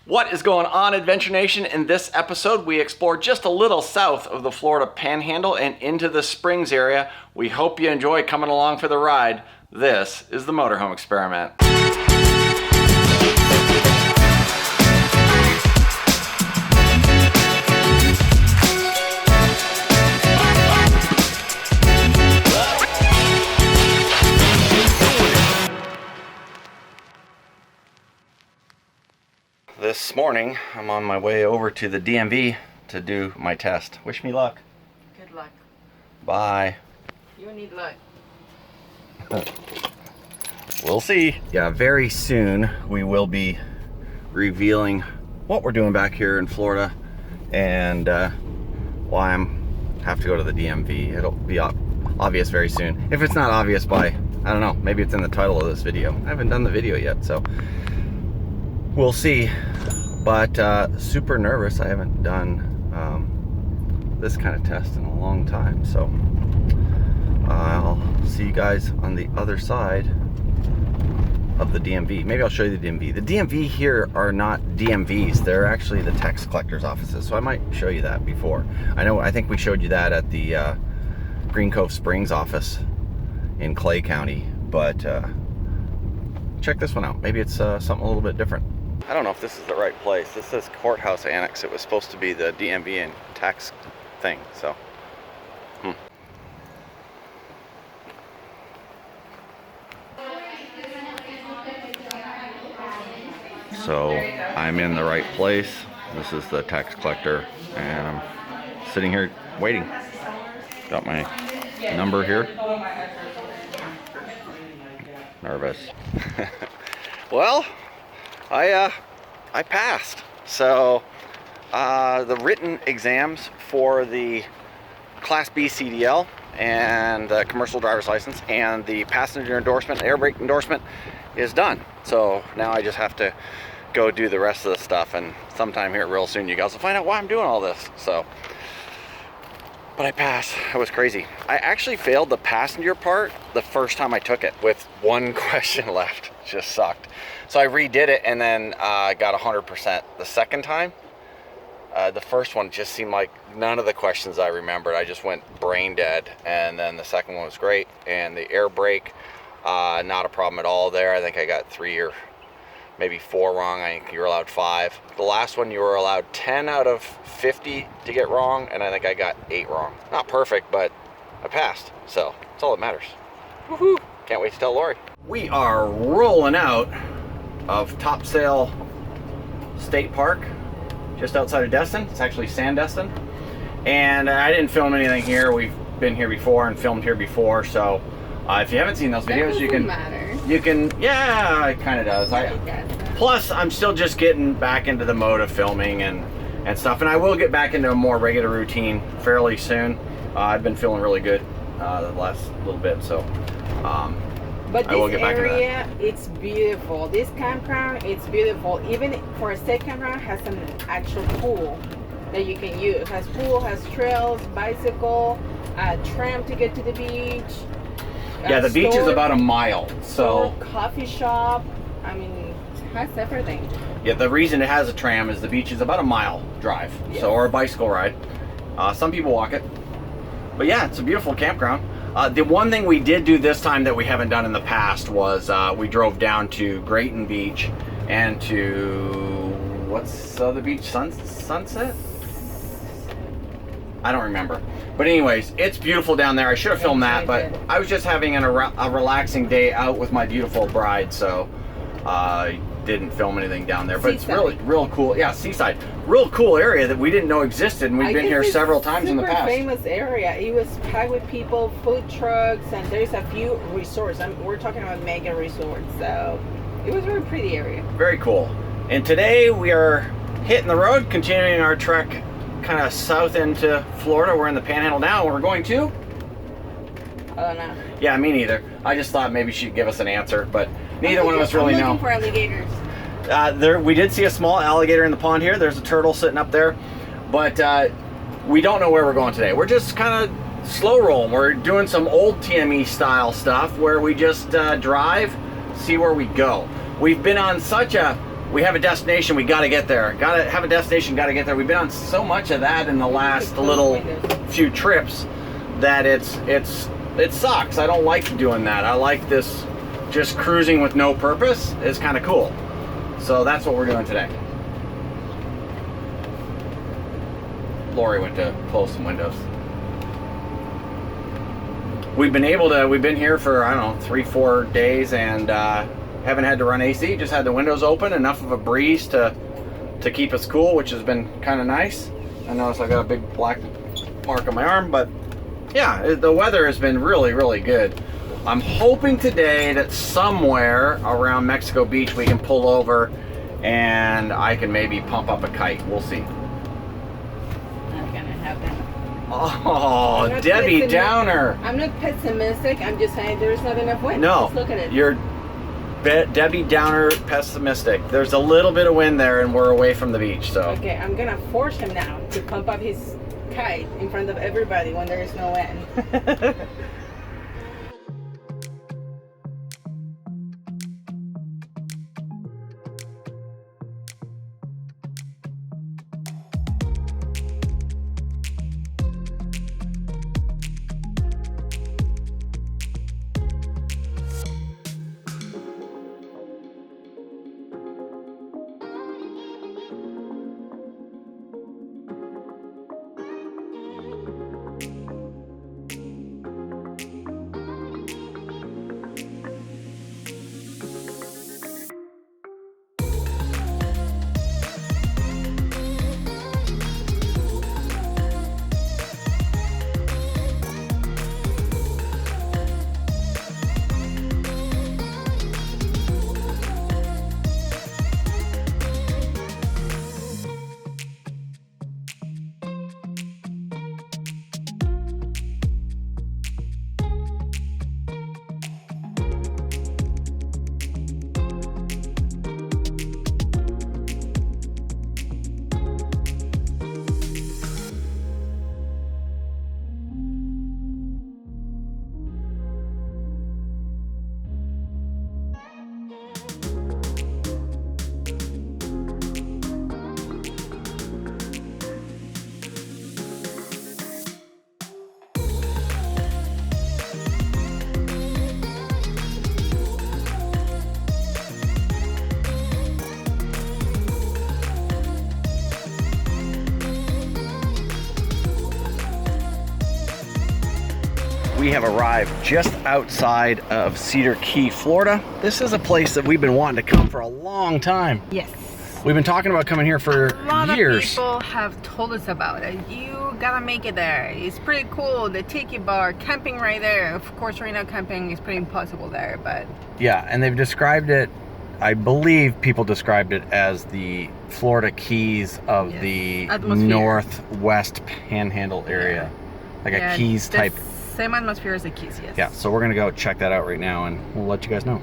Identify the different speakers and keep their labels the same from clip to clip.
Speaker 1: What is going on, Adventure Nation? In this episode, we explore just a little south of the Florida Panhandle and into the Springs area. We hope you enjoy coming along for the ride. This is the Motorhome Experiment. This morning, I'm on my way over to the DMV to do my test. Wish me luck.
Speaker 2: Good luck.
Speaker 1: Bye.
Speaker 2: You need luck.
Speaker 1: We'll see. Yeah, very soon we will be revealing what we're doing back here in Florida and why have to go to the DMV. It'll be obvious very soon. If it's not obvious by, I don't know, maybe it's in the title of this video. I haven't done the video yet, so we'll see. But super nervous. I haven't done this kind of test in a long time, so I'll see you guys on the other side of the DMV. Maybe I'll show you the DMV. The DMV here are not DMVs. They're actually the tax collector's offices, so I might show you that before. I think we showed you that at the Green Cove Springs office in Clay County, but check this one out. Maybe it's something a little bit different. I don't know if this is the right place. This says courthouse annex. It was supposed to be the DMV and tax thing, so. So I'm in the right place. This is the tax collector, and I'm sitting here waiting. Got my number here. Nervous. Well, I passed. So the written exams for the Class B CDL and the commercial driver's license and the passenger endorsement, air brake endorsement is done. So now I just have to go do the rest of the stuff, and sometime here real soon you guys will find out why I'm doing all this. So, but I passed. It was crazy. I actually failed the passenger part the first time I took it with one question left. It just sucked. So I redid it and then got 100% the second time. The first one just seemed like none of the questions I remembered. I just went brain dead. And then the second one was great. And the air brake, not a problem at all there. I think I got 3 or maybe 4 wrong. I think you were allowed 5. The last one you were allowed 10 out of 50 to get wrong, and I think I got 8 wrong. Not perfect, but I passed. So that's all that matters. Woohoo! Can't wait to tell Lori. We are rolling out of Topsail State Park, just outside of Destin. It's actually Sandestin. And I didn't film anything here. We've been here before and filmed here before, so if you haven't seen those videos, you can, yeah, it kind of does. Plus, I'm still just getting back into the mode of filming and stuff, and I will get back into a more regular routine fairly soon. I've been feeling really good the last little bit, so
Speaker 2: but this area, it's beautiful. This campground, it's beautiful. Even for a state campground, has an actual pool that you can use. It has pool, has trails, bicycle, tram to get to the beach.
Speaker 1: Yeah, the beach is about a mile, so
Speaker 2: coffee shop. I mean, it has everything.
Speaker 1: Yeah, the reason it has a tram is the beach is about a mile drive, yes. So, or a bicycle ride. Some people walk it, but yeah, it's a beautiful campground. The one thing we did do this time that we haven't done in the past was we drove down to Grayton Beach and to what's the other beach? Sunset? I don't remember. But anyways, it's beautiful down there. I should have filmed that, but I was just having a relaxing day out with my beautiful bride, so I didn't film anything down there. But it's really real cool. Yeah, seaside. Real cool area that we didn't know existed, and we've been here several times in the past.
Speaker 2: Famous area. It was packed with people, food trucks, and there's a few resorts. We're talking about mega resorts, so it was a very pretty area. Very cool.
Speaker 1: And today we are hitting the road, continuing our trek kind of south into Florida. We're in the Panhandle now. We're going to?
Speaker 2: I don't know.
Speaker 1: Yeah, me neither. I just thought maybe she'd give us an answer, but neither one of us really know.
Speaker 2: I'm looking for alligators.
Speaker 1: We did see a small alligator in the pond here. There's a turtle sitting up there, but we don't know where we're going today. We're just kind of slow rolling. We're doing some old TME style stuff where we just drive, see where we go. We've been on such a we have a destination, we got to get there. Got to have a destination, got to get there. We've been on so much of that in the last little few trips that it sucks. I don't like doing that. I like this just cruising with no purpose. It's kind of cool. So that's what we're doing today. Lori went to close some windows. We've been here for, I don't know, 3-4 days and haven't had to run AC, just had the windows open, enough of a breeze to keep us cool, which has been kind of nice. I notice I got a big black mark on my arm, but yeah, the weather has been really, really good. I'm hoping today that somewhere around Mexico Beach we can pull over and I can maybe pump up a kite. We'll see.
Speaker 2: Not gonna happen.
Speaker 1: Oh, Debbie Downer.
Speaker 2: I'm not pessimistic. I'm just saying there's not enough wind.
Speaker 1: No,
Speaker 2: just look at it.
Speaker 1: You're Debbie Downer pessimistic. There's a little bit of wind there and we're away from the beach, so.
Speaker 2: Okay, I'm gonna force him now to pump up his kite in front of everybody when there is no wind.
Speaker 1: We have arrived just outside of Cedar Key, Florida. This is a place that we've been wanting to come for a long time.
Speaker 2: Yes.
Speaker 1: We've been talking about coming here for
Speaker 3: A lot
Speaker 1: years.
Speaker 3: of people have told us about it. You gotta make it there. It's pretty cool. The tiki bar, camping right there. Of course, right now camping is pretty impossible there, but
Speaker 1: Yeah, and they've described it, I believe people described it as the Florida Keys of
Speaker 3: Yes.
Speaker 1: the
Speaker 3: Atmosphere.
Speaker 1: northwest panhandle area. Like
Speaker 3: yeah,
Speaker 1: a Keys
Speaker 3: the
Speaker 1: type.
Speaker 3: same atmosphere as the Keys, yes.
Speaker 1: Yeah, so we're gonna go check that out right now and we'll let you guys know.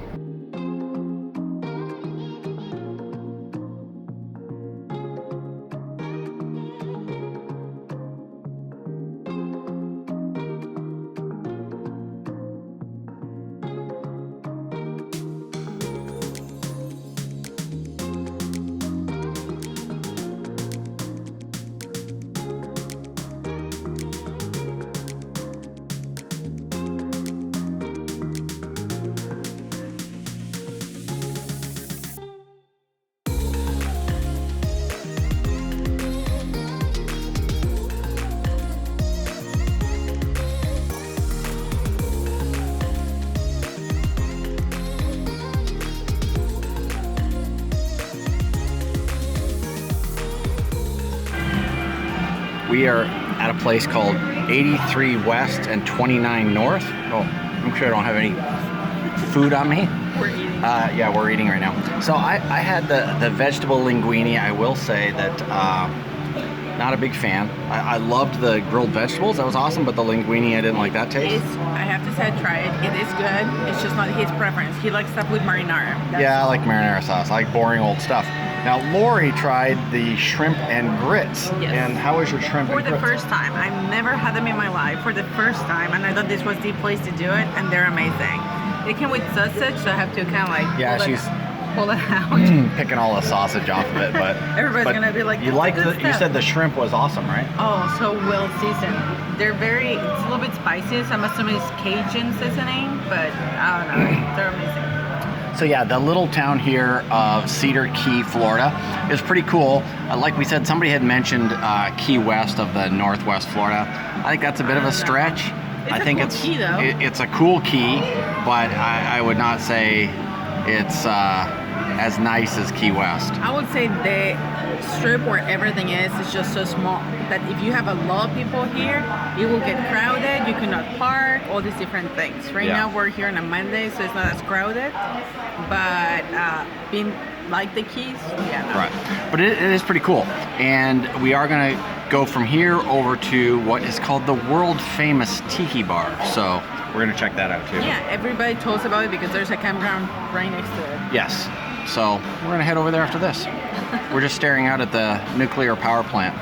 Speaker 1: We are at a place called 83 West and 29 North. Oh, I'm sure I don't have any food on me.
Speaker 3: We're eating.
Speaker 1: Yeah, we're eating right now. So I had the vegetable linguine. I will say that not a big fan. I loved the grilled vegetables. That was awesome, but the linguine, I didn't like that taste.
Speaker 3: I have to say, try it. It is good. It's just not his preference. He likes stuff with marinara.
Speaker 1: Yeah, I like marinara sauce. I like boring old stuff. Now, Lori tried the shrimp and grits.
Speaker 3: Yes.
Speaker 1: And how was your shrimp
Speaker 3: For
Speaker 1: and
Speaker 3: the
Speaker 1: grits?
Speaker 3: first time. I've never had them in my life. For the first time, and I thought this was the place to do it, and they're amazing. They came with sausage, so I have to kind of like...
Speaker 1: Yeah,
Speaker 3: pull it
Speaker 1: she's
Speaker 3: pull it out.
Speaker 1: Picking all the sausage off of it, but
Speaker 3: Everybody's gonna be like,
Speaker 1: you like
Speaker 3: "What's
Speaker 1: the,
Speaker 3: this
Speaker 1: you said
Speaker 3: stuff?"
Speaker 1: the shrimp was awesome, right?
Speaker 3: Oh, so well seasoned. They're it's a little bit spicy, so I'm assuming it's Cajun seasoning, but I don't know, they're amazing.
Speaker 1: So yeah, the little town here of Cedar Key, Florida is pretty cool. Like we said, somebody had mentioned Key West of the Northwest Florida. I think that's a bit of a stretch. I think
Speaker 3: cool key, though.
Speaker 1: It's a cool key, but I would not say it's as nice as Key West.
Speaker 3: I would say the strip where everything is just so small that if you have a lot of people here, it will get crowded. You cannot park, all these different things. Right now we're here on a Monday, so it's not as crowded. But being like the Keys, yeah. No.
Speaker 1: Right, but it is pretty cool, and we are gonna go from here over to what is called the world famous Tiki Bar. So we're gonna check that out too.
Speaker 3: Yeah, everybody told us about it because there's a campground right next to it.
Speaker 1: Yes. So we're gonna head over there after this. We're just staring out at the nuclear power plant.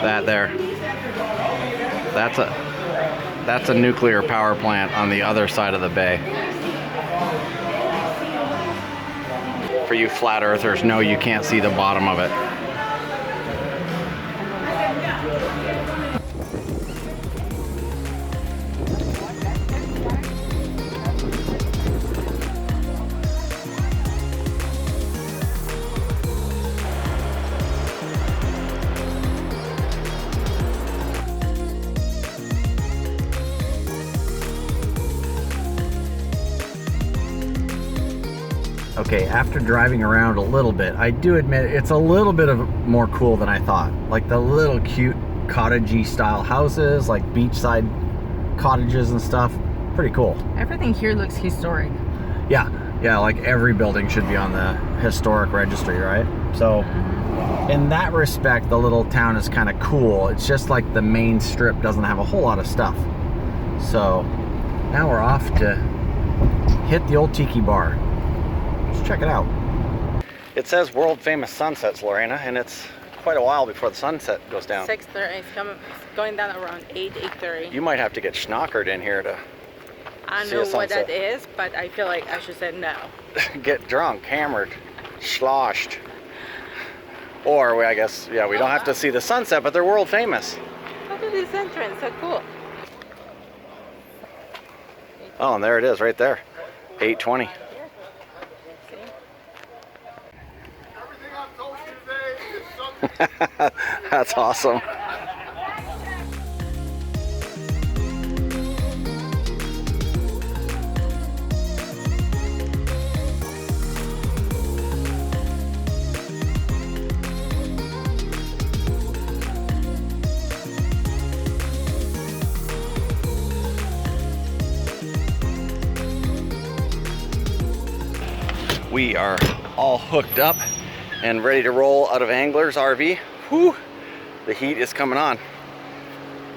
Speaker 1: That there. That's a nuclear power plant on the other side of the bay. For you flat earthers, no, you can't see the bottom of it. Okay, after driving around a little bit, I do admit it's a little bit more cool than I thought. Like the little cute cottagey style houses, like beachside cottages and stuff. Pretty cool.
Speaker 3: Everything here looks historic.
Speaker 1: Yeah, like every building should be on the historic registry, right? So in that respect, the little town is kind of cool. It's just like the main strip doesn't have a whole lot of stuff. So now we're off to hit the old Tiki Bar. Let's check it out. It says world famous sunsets, Lorena, and it's quite a while before the sunset goes down.
Speaker 3: 6:30. It's going down around 8:30.
Speaker 1: You might have to get schnockered in here to
Speaker 3: I
Speaker 1: see
Speaker 3: know
Speaker 1: a
Speaker 3: what
Speaker 1: sunset.
Speaker 3: that is, but I feel like I should say no.
Speaker 1: Get drunk, hammered, sloshed. Or I guess, yeah, we don't have to see the sunset, but they're world famous.
Speaker 3: Look at this entrance, so cool.
Speaker 1: Oh, and there it is right there. 8:20. That's awesome. We are all hooked up and ready to roll out of Angler's RV. Whew, the heat is coming on.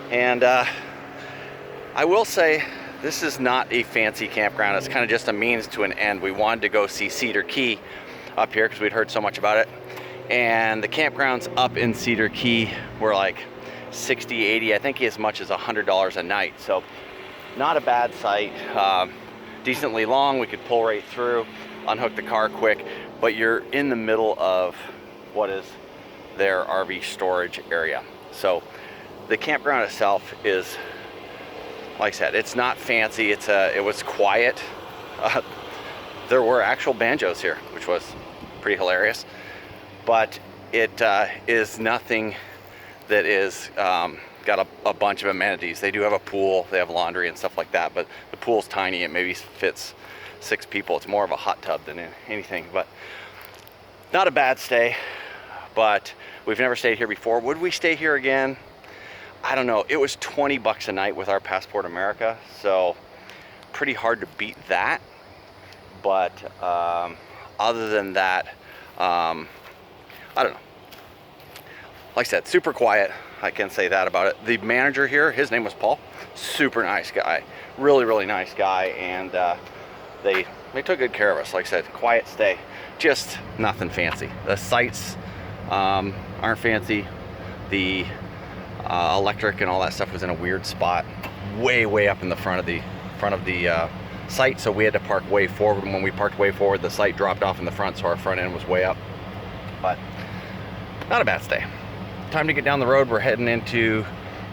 Speaker 1: And I will say, this is not a fancy campground. It's kind of just a means to an end. We wanted to go see Cedar Key up here because we'd heard so much about it. And the campgrounds up in Cedar Key were like 60, 80, I think as much as $100 a night. So not a bad site. Decently long, we could pull right through, unhook the car quick, but you're in the middle of what is their RV storage area. So the campground itself is, like I said, it's not fancy. It was quiet. There were actual banjos here, which was pretty hilarious, but it is nothing that is got a bunch of amenities. They do have a pool, they have laundry and stuff like that, but the pool's tiny. It maybe fits 6 people. It's more of a hot tub than anything, but not a bad stay. But we've never stayed here before. Would we stay here again? I don't know. It was $20 a night with our Passport America, so pretty hard to beat that. But other than that, I don't know. Like I said, super quiet. I can say that about it. The manager here, his name was Paul. Super nice guy. Really, really nice guy. And they took good care of us. Like I said, quiet stay. Just nothing fancy. The sites aren't fancy. The electric and all that stuff was in a weird spot, way up in the front front of the site, so we had to park way forward. And when we parked way forward, the site dropped off in the front, so our front end was way up. But not a bad stay. Time to get down the road. We're heading into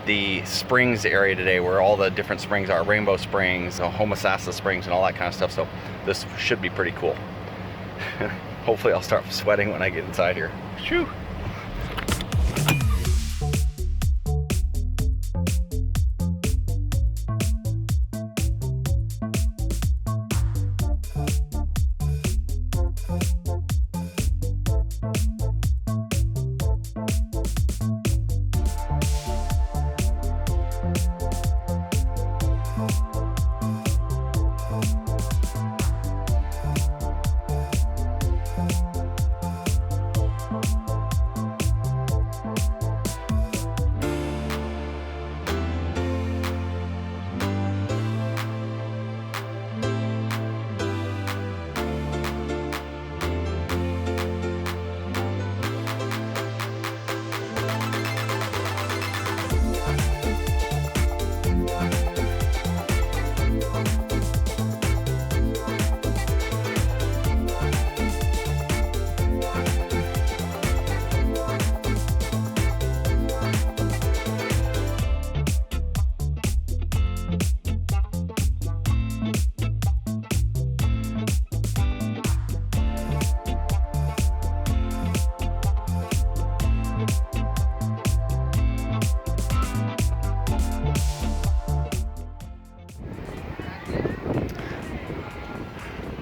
Speaker 1: the springs area today, where all the different springs are, Rainbow Springs, Homosassa Springs, and all that kind of stuff. So this should be pretty cool. Hopefully I'll start sweating when I get inside here. Shoo.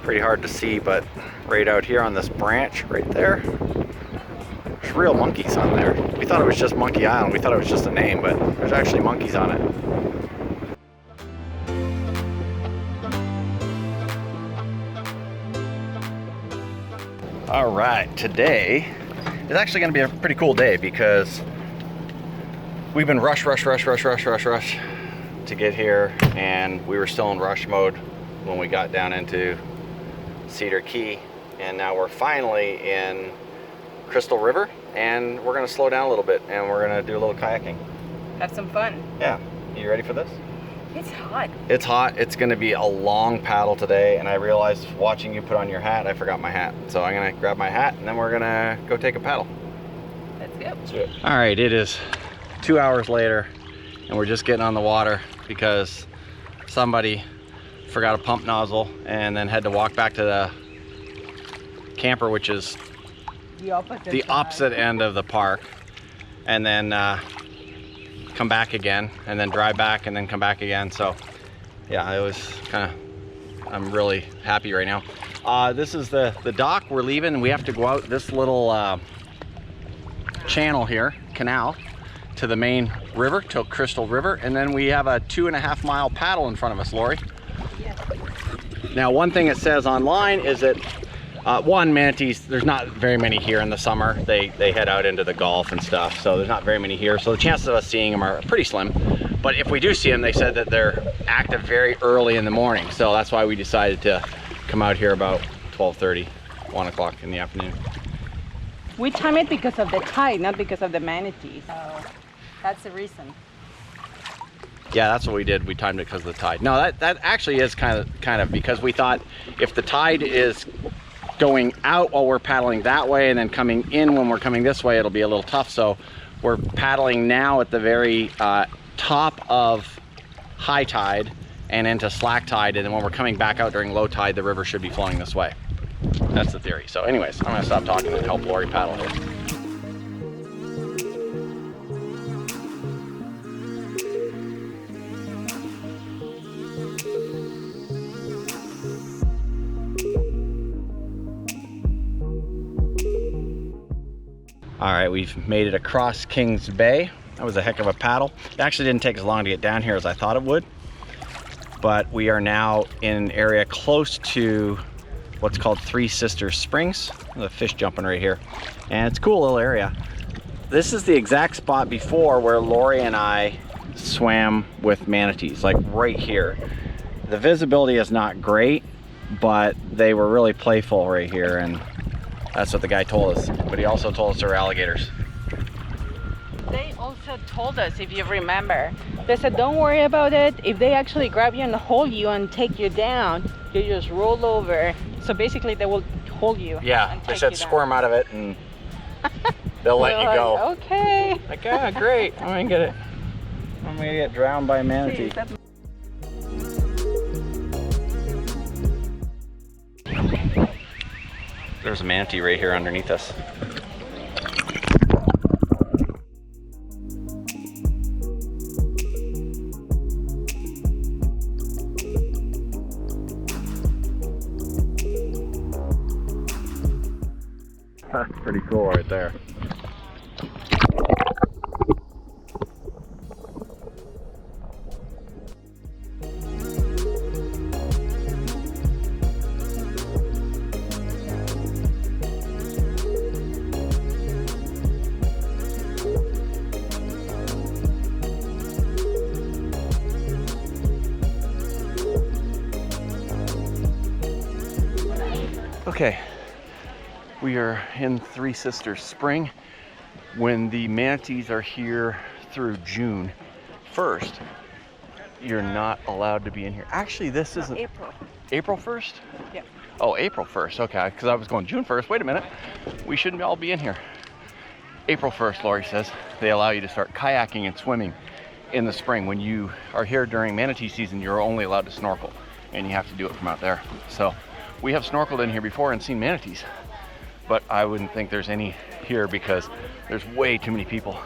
Speaker 1: Pretty hard to see, but right out here on this branch right there, there's real monkeys on there. We thought it was just Monkey Island. We thought it was just a name, but there's actually monkeys on it. All right, today is actually going to be a pretty cool day because we've been rush to get here, and we were still in rush mode when we got down into Cedar Key, and now we're finally in Crystal River, and we're going to slow down a little bit and we're going to do a little kayaking.
Speaker 3: Have some fun.
Speaker 1: Yeah. You ready for this?
Speaker 3: It's hot.
Speaker 1: It's hot. It's going to be a long paddle today, and I realized watching you put on your hat, I forgot my hat. So I'm going to grab my hat and then we're going to go take a paddle.
Speaker 3: Let's go.
Speaker 1: Let's do it. All right, it is 2 hours later and we're just getting on the water because somebody forgot a pump nozzle and then had to walk back to the camper, which is the opposite end of the park, and then come back again, and then drive back and then come back again. So yeah, it was kind of, I'm really happy right now. This is the dock. We're leaving and we have to go out this little channel here, canal, to the main river, to Crystal River, and then we have a 2.5 mile paddle in front of us, Lori. Now, one thing it says online is that one, manatees, there's not very many here in the summer. They head out into the Gulf and stuff, so there's not very many here. So the chances of us seeing them are pretty slim. But if we do see them, they said that they're active very early in the morning. So that's why we decided to come out here about 12:30, 1 o'clock in the afternoon.
Speaker 3: We time it because of the tide, not because of the manatees. So that's the reason.
Speaker 1: Yeah, that's what we did. We timed it because of the tide. No, that actually is kind of because we thought if the tide is going out while we're paddling that way and then coming in when we're coming this way, it'll be a little tough. So we're paddling now at the very top of high tide and into slack tide, and then when we're coming back out during low tide, the river should be flowing this way. That's the theory. So anyways, I'm gonna stop talking and help Lori paddle here. All right, we've made it across Kings Bay. That was a heck of a paddle. It actually didn't take as long to get down here as I thought it would, but we are now in an area close to what's called Three Sisters Springs. There's a fish jumping right here, and it's a cool little area. This is the exact spot before where Lori and I swam with manatees, like right here. The visibility is not great, but they were really playful right here, and that's what the guy told us. But he also told us there were alligators.
Speaker 3: They also told us, if you remember, they said don't worry about it. If they actually grab you and hold you and take you down, you just roll over. So basically they will hold you.
Speaker 1: Yeah, they said squirm out of it and they'll let you go.
Speaker 3: Okay.
Speaker 1: Like, ah, great. I'm gonna get it. I'm gonna get drowned by a manatee. There's a manatee right here underneath us. That's pretty cool right there. Okay, we are in Three Sisters Spring. When the manatees are here through June 1st, you're not allowed to be in here. Actually, this isn't
Speaker 3: April.
Speaker 1: April 1st?
Speaker 3: Yeah.
Speaker 1: Oh, April 1st, okay, because I was going June 1st. Wait a minute, we shouldn't all be in here. April 1st, Lori says, they allow you to start kayaking and swimming in the spring. When you are here during manatee season, you're only allowed to snorkel, and you have to do it from out there. So we have snorkeled in here before and seen manatees, but I wouldn't think there's any here because there's way too many people.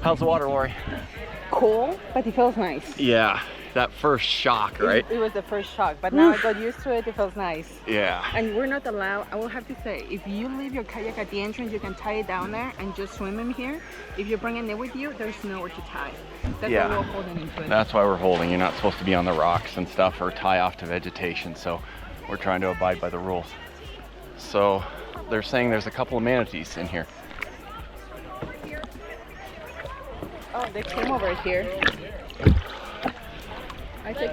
Speaker 1: How's the water, Lori?
Speaker 3: Cool, but it feels nice.
Speaker 1: Yeah, that first shock, right?
Speaker 3: It was the first shock, but now I got used to it. It feels nice.
Speaker 1: Yeah.
Speaker 3: And we're not allowed, I will have to say, if you leave your kayak at the entrance, you can tie it down there and just swim in here. If you're bringing it with you, there's nowhere to tie. That's why we're holding into it. That's
Speaker 1: why we're holding. You're not supposed to be on the rocks and stuff or tie off to vegetation, so we're trying to abide by the rules. So they're saying there's a couple of manatees in here.
Speaker 3: Oh, they came over here. I think.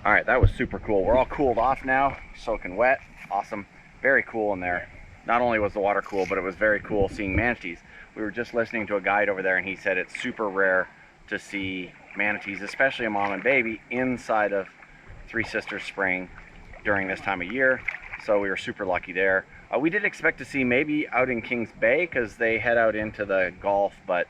Speaker 1: All right, that was super cool. We're all cooled off now, soaking wet. Awesome. Very cool in there. Not only was the water cool, but it was very cool seeing manatees. We were just listening to a guide over there and he said it's super rare to see manatees, especially a mom and baby, inside of Three Sisters Spring during this time of year. So we were super lucky there. We did expect to see maybe out in Kings Bay because they head out into the Gulf, but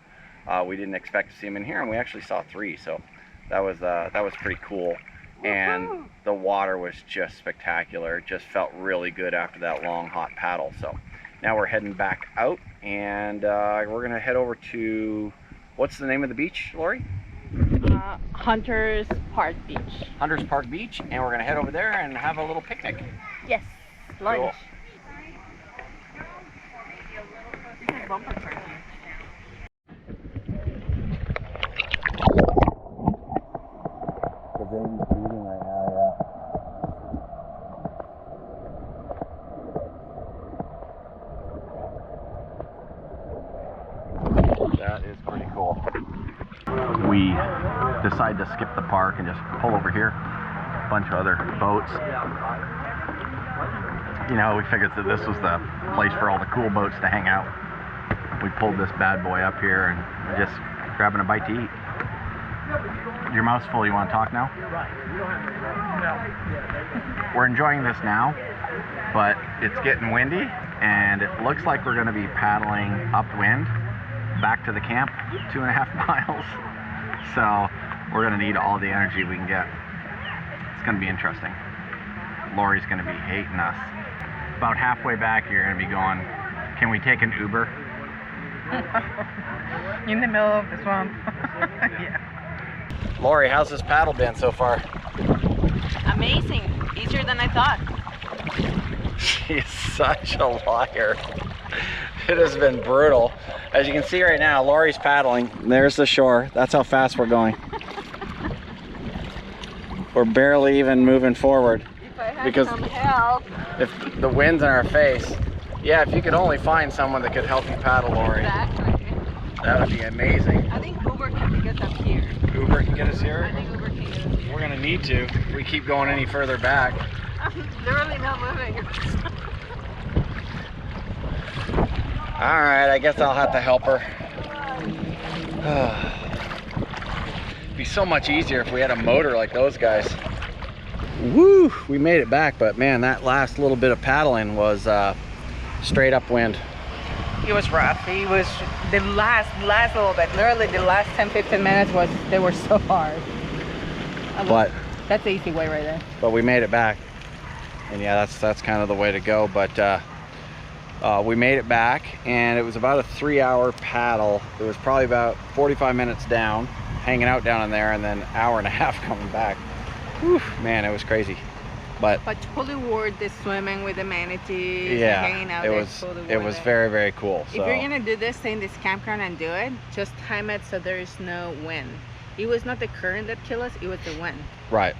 Speaker 1: we didn't expect to see them in here, and we actually saw 3. So that was pretty cool. And the water was just spectacular. It just felt really good after that long hot paddle. So now we're heading back out, and we're gonna head over to, what's the name of the beach, Lori?
Speaker 3: Hunters Park Beach.
Speaker 1: Hunters Park Beach, and we're gonna head over there and have a little picnic.
Speaker 3: Yes, lunch.
Speaker 1: Cool. The baby's breathing right now, yeah. That is pretty cool. We decided to skip the park and just pull over here. A bunch of other boats. You know, we figured that this was the place for all the cool boats to hang out. We pulled this bad boy up here and just grabbing a bite to eat. Your mouth's full, you want to talk now? We're enjoying this now, but it's getting windy and it looks like we're going to be paddling upwind back to the camp, 2.5 miles. So we're going to need all the energy we can get. It's going to be interesting. Lori's going to be hating us. About halfway back, you're going to be going, can we take an Uber?
Speaker 3: In the middle of the swamp. Yeah.
Speaker 1: Lori, how's this paddle been so far?
Speaker 3: Amazing. Easier than I thought.
Speaker 1: She's such a liar. It has been brutal. As you can see right now, Lori's paddling. There's the shore. That's how fast we're going. We're barely even moving forward.
Speaker 3: If I had some help.
Speaker 1: If the wind's in our face, Yeah, if you could only find someone that could help you paddle, Lori.
Speaker 3: Exactly.
Speaker 1: That would be amazing.
Speaker 3: I think Uber can get us here.
Speaker 1: Uber can get us here?
Speaker 3: I think Uber can get us here.
Speaker 1: We're gonna need to if we keep going any further back.
Speaker 3: I'm literally not moving.
Speaker 1: Alright, I guess I'll have to help her. It'd be so much easier if we had a motor like those guys. Woo! We made it back, but man, that last little bit of paddling was straight upwind.
Speaker 3: It was rough. It was the last little bit. Literally the last 10-15 minutes they were so hard.
Speaker 1: But
Speaker 3: that's the easy way right there.
Speaker 1: But we made it back. And yeah, that's kind of the way to go. But we made it back, and it was about a 3-hour paddle. It was probably about 45 minutes down, hanging out down in there, and then an hour and a half coming back. Whew, man, it was crazy. But
Speaker 3: totally worth the swimming with the manatees.
Speaker 1: yeah,
Speaker 3: and hanging out
Speaker 1: it
Speaker 3: there,
Speaker 1: was
Speaker 3: totally
Speaker 1: it
Speaker 3: worth
Speaker 1: was
Speaker 3: it.
Speaker 1: very, very cool.
Speaker 3: If you're gonna do this, stay in this campground and do it. Just time it so there is no wind. It was not the current that killed us; it was the wind.
Speaker 1: Right.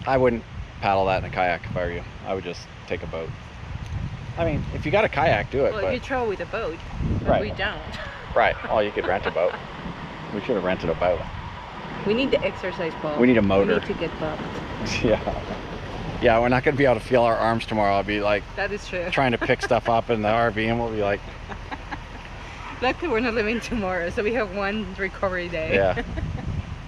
Speaker 1: I wouldn't paddle that in a kayak if I were you. I would just take a boat. I mean, if you got a kayak, do it.
Speaker 3: Well,
Speaker 1: but
Speaker 3: you travel with a boat, but
Speaker 1: right.
Speaker 3: we don't.
Speaker 1: Right. Oh, you could rent a boat. We should have rented a boat.
Speaker 3: We need the exercise ball.
Speaker 1: We need a motor.
Speaker 3: We need to get buffed.
Speaker 1: Yeah. Yeah, we're not going to be able to feel our arms tomorrow. I'll be like
Speaker 3: That is true.
Speaker 1: trying to pick stuff up in the RV, and we'll be like,
Speaker 3: Luckily, we're not leaving tomorrow, so we have one recovery day.
Speaker 1: yeah.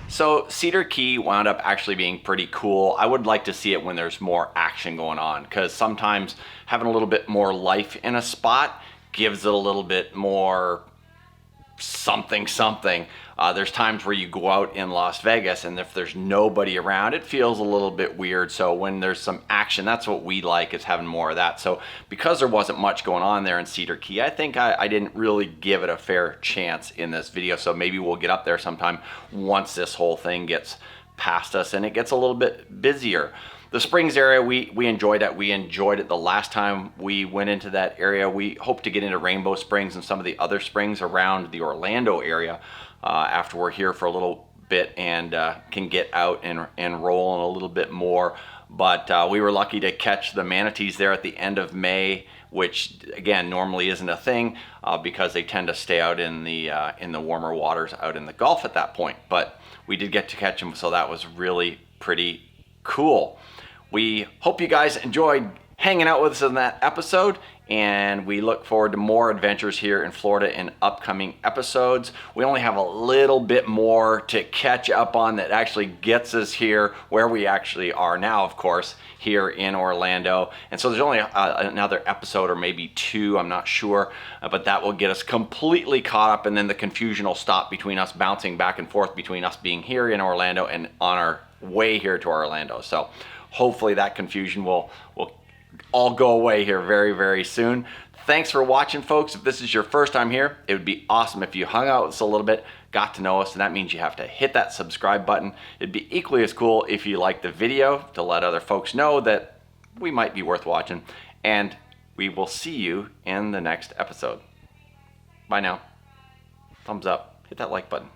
Speaker 1: So Cedar Key wound up actually being pretty cool. I would like to see it when there's more action going on, because sometimes having a little bit more life in a spot gives it a little bit more something. There's times where you go out in Las Vegas, and if there's nobody around, it feels a little bit weird. So when there's some action, that's what we like, is having more of that. So because there wasn't much going on there in Cedar Key, I think I didn't really give it a fair chance in this video. So maybe we'll get up there sometime once this whole thing gets past us and it gets a little bit busier. The Springs area, we enjoyed it. We enjoyed it the last time we went into that area. We hope to get into Rainbow Springs and some of the other springs around the Orlando area after we're here for a little bit and can get out and roll in a little bit more. But we were lucky to catch the manatees there at the end of May, which again normally isn't a thing because they tend to stay out in the warmer waters out in the Gulf at that point. But we did get to catch them, so that was really pretty cool. We hope you guys enjoyed hanging out with us in that episode, and we look forward to more adventures here in Florida in upcoming episodes. We only have a little bit more to catch up on that actually gets us here where we actually are now, of course, here in Orlando. And so there's only another episode or maybe two, I'm not sure, but that will get us completely caught up, and then the confusion will stop between us bouncing back and forth between us being here in Orlando and on our way here to Orlando. So hopefully that confusion will all go away here very, very soon. Thanks for watching, folks. If this is your first time here, it would be awesome if you hung out with us a little bit, got to know us, and that means you have to hit that subscribe button. It'd be equally as cool if you liked the video to let other folks know that we might be worth watching, and we will see you in the next episode. Bye now. Thumbs up. Hit that like button.